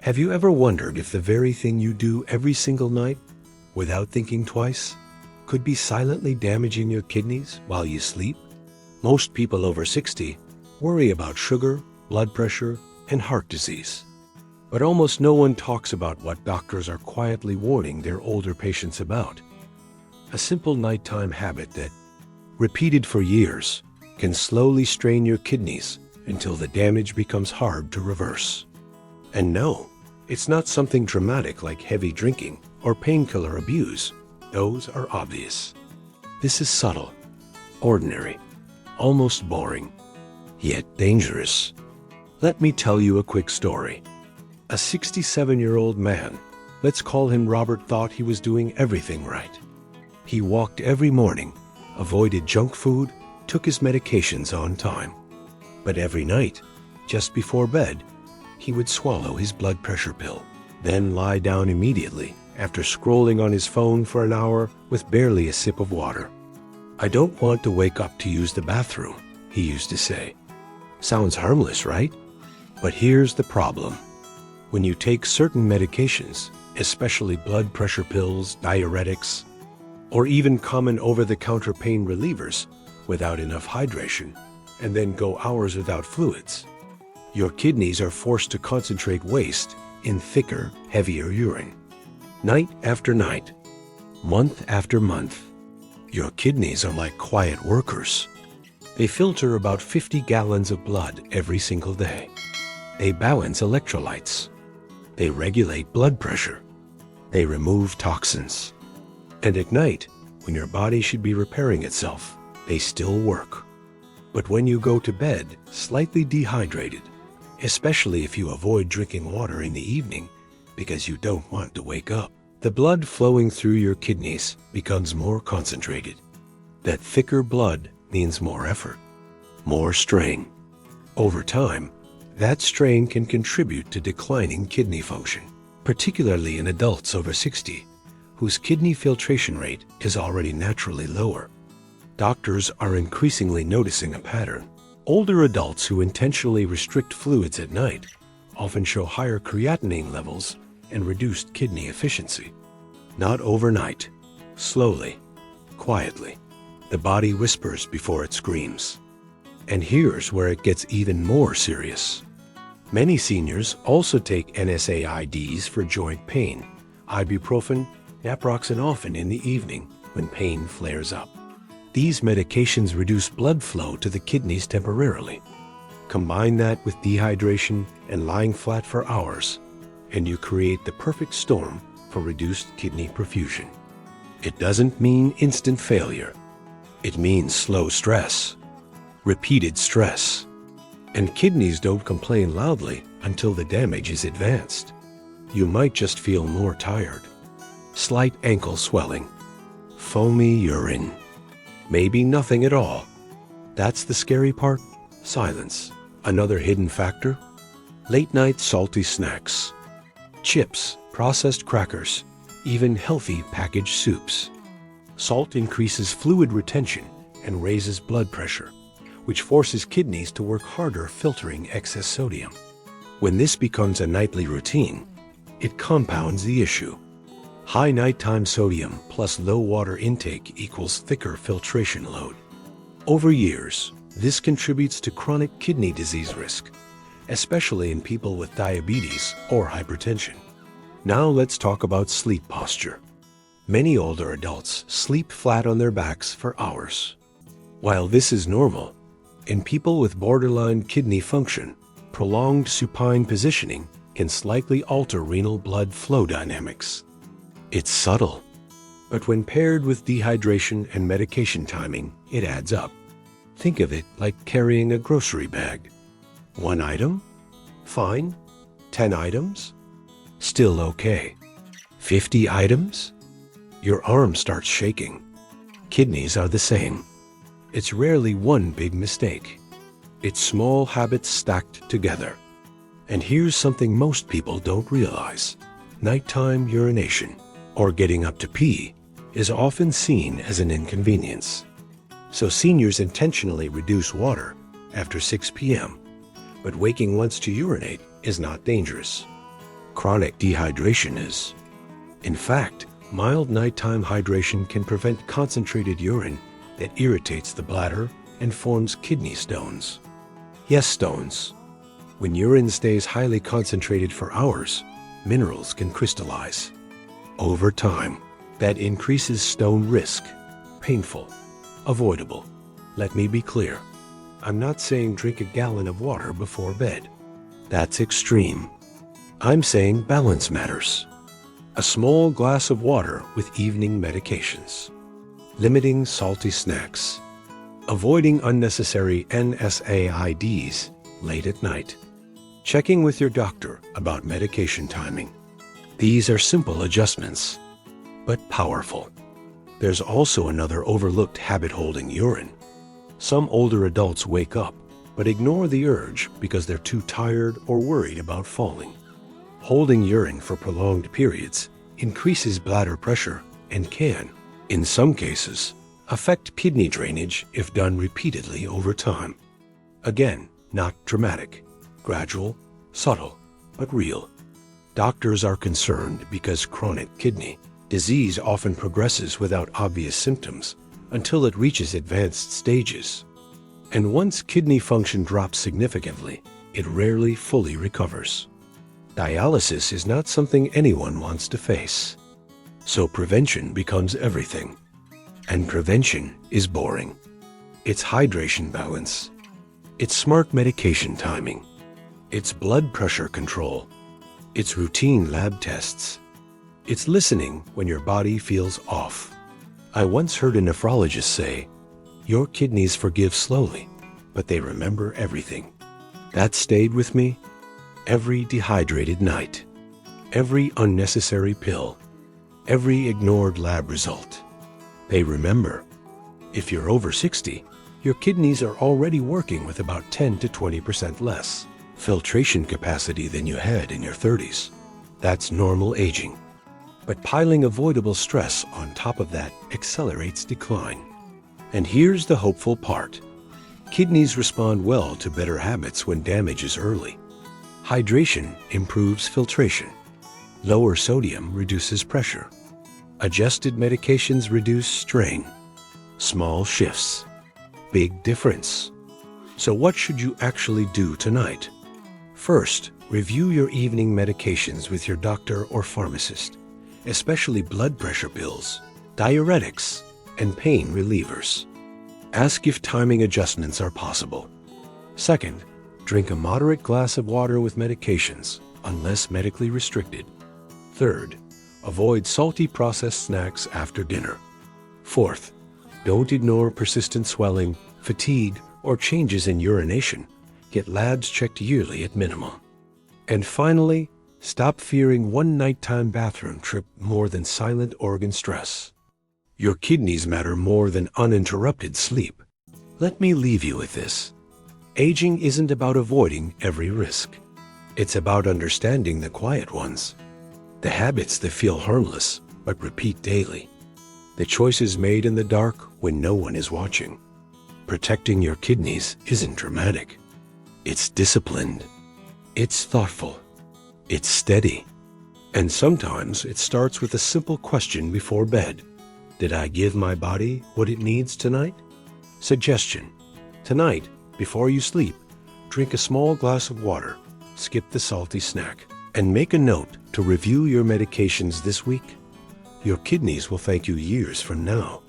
Have you ever wondered if the very thing you do every single night, without thinking twice, could be silently damaging your kidneys while you sleep? Most people over 60 worry about sugar, blood pressure, and heart disease. But almost no one talks about what doctors are quietly warning their older patients about. A simple nighttime habit that, repeated for years, can slowly strain your kidneys until the damage becomes hard to reverse. And no, it's not something dramatic like heavy drinking or painkiller abuse. Those are obvious. This is subtle, ordinary, almost boring, yet dangerous. Let me tell you a quick story. A 67-year-old man, let's call him Robert, thought he was doing everything right. He walked every morning, avoided junk food, took his medications on time. But every night, just before bed, he would swallow his blood pressure pill, then lie down immediately after scrolling on his phone for an hour with barely a sip of water. "I don't want to wake up to use the bathroom," he used to say. Sounds harmless, right? But here's the problem. When you take certain medications, especially blood pressure pills, diuretics, or even common over-the-counter pain relievers without enough hydration, and then go hours without fluids, your kidneys are forced to concentrate waste in thicker, heavier urine. Night after night, month after month, your kidneys are like quiet workers. They filter about 50 gallons of blood every single day. They balance electrolytes. They regulate blood pressure. They remove toxins. And at night, when your body should be repairing itself, they still work. But when you go to bed slightly dehydrated, especially if you avoid drinking water in the evening because you don't want to wake up, the blood flowing through your kidneys becomes more concentrated. That thicker blood means more effort, more strain. Over time, that strain can contribute to declining kidney function, particularly in adults over 60, whose kidney filtration rate is already naturally lower. Doctors are increasingly noticing a pattern. Older adults who intentionally restrict fluids at night often show higher creatinine levels and reduced kidney efficiency. Not overnight, slowly, quietly. The body whispers before it screams. And here's where it gets even more serious. Many seniors also take NSAIDs for joint pain, ibuprofen, naproxen often in the evening when pain flares up. These medications reduce blood flow to the kidneys temporarily. Combine that with dehydration and lying flat for hours, and you create the perfect storm for reduced kidney perfusion. It doesn't mean instant failure. It means slow stress, repeated stress. And kidneys don't complain loudly until the damage is advanced. You might just feel more tired, slight ankle swelling, foamy urine, maybe nothing at all. That's the scary part. Silence. Another hidden factor? Late night salty snacks, chips, processed crackers, even healthy packaged soups. Salt increases fluid retention and raises blood pressure, which forces kidneys to work harder filtering excess sodium. When this becomes a nightly routine, it compounds the issue. High nighttime sodium plus low water intake equals thicker filtration load. Over years, this contributes to chronic kidney disease risk, especially in people with diabetes or hypertension. Now let's talk about sleep posture. Many older adults sleep flat on their backs for hours. While this is normal, in people with borderline kidney function, prolonged supine positioning can slightly alter renal blood flow dynamics. It's subtle, but when paired with dehydration and medication timing, it adds up. Think of it like carrying a grocery bag. 1 item? Fine. 10 items? Still okay. 50 items? Your arm starts shaking. Kidneys are the same. It's rarely one big mistake. It's small habits stacked together. And here's something most people don't realize. Nighttime urination, or getting up to pee, is often seen as an inconvenience. So seniors intentionally reduce water after 6 p.m., but waking once to urinate is not dangerous. chronic dehydration is. In fact, mild nighttime hydration can prevent concentrated urine that irritates the bladder and forms kidney stones. Yes, stones. When urine stays highly concentrated for hours, minerals can crystallize. Over time, that increases stone risk. Painful. Avoidable. Let me be clear. I'm not saying drink a gallon of water before bed. That's extreme. I'm saying balance matters. A small glass of water with evening medications. Limiting salty snacks. Avoiding unnecessary NSAIDs late at night. Checking with your doctor about medication timing. These are simple adjustments, but powerful. There's also another overlooked habit: holding urine. Some older adults wake up, but ignore the urge because they're too tired or worried about falling. Holding urine for prolonged periods increases bladder pressure and can, in some cases, affect kidney drainage if done repeatedly over time. Again, not dramatic, gradual, subtle, but real. Doctors are concerned because chronic kidney disease often progresses without obvious symptoms until it reaches advanced stages. And once kidney function drops significantly, it rarely fully recovers. Dialysis is not something anyone wants to face. So prevention becomes everything. And prevention is boring. It's hydration balance. It's smart medication timing. It's blood pressure control. It's routine lab tests. It's listening when your body feels off. I once heard a nephrologist say, "Your kidneys forgive slowly, but they remember everything." That stayed with me. Every dehydrated night, every unnecessary pill, every ignored lab result. They remember. If you're over 60, your kidneys are already working with about 10 to 20% less filtration capacity than you had in your 30s. That's normal aging. But piling avoidable stress on top of that accelerates decline. And here's the hopeful part. Kidneys respond well to better habits when damage is early. Hydration improves filtration. Lower sodium reduces pressure. Adjusted medications reduce strain. Small shifts. Big difference. So what should you actually do tonight? First, review your evening medications with your doctor or pharmacist, especially blood pressure pills, diuretics, and pain relievers. Ask if timing adjustments are possible. Second, drink a moderate glass of water with medications, unless medically restricted. Third, avoid salty processed snacks after dinner. Fourth, don't ignore persistent swelling, fatigue, or changes in urination. Get labs checked yearly at minimum. And finally, stop fearing one nighttime bathroom trip more than silent organ stress. Your kidneys matter more than uninterrupted sleep. Let me leave you with this. Aging isn't about avoiding every risk. It's about understanding the quiet ones. The habits that feel harmless but repeat daily. The choices made in the dark when no one is watching. Protecting your kidneys isn't dramatic. It's disciplined. It's thoughtful. It's steady. And sometimes it starts with a simple question before bed. Did I give my body what it needs tonight? Suggestion. Tonight, before you sleep, drink a small glass of water, skip the salty snack, and make a note to review your medications this week. Your kidneys will thank you years from now.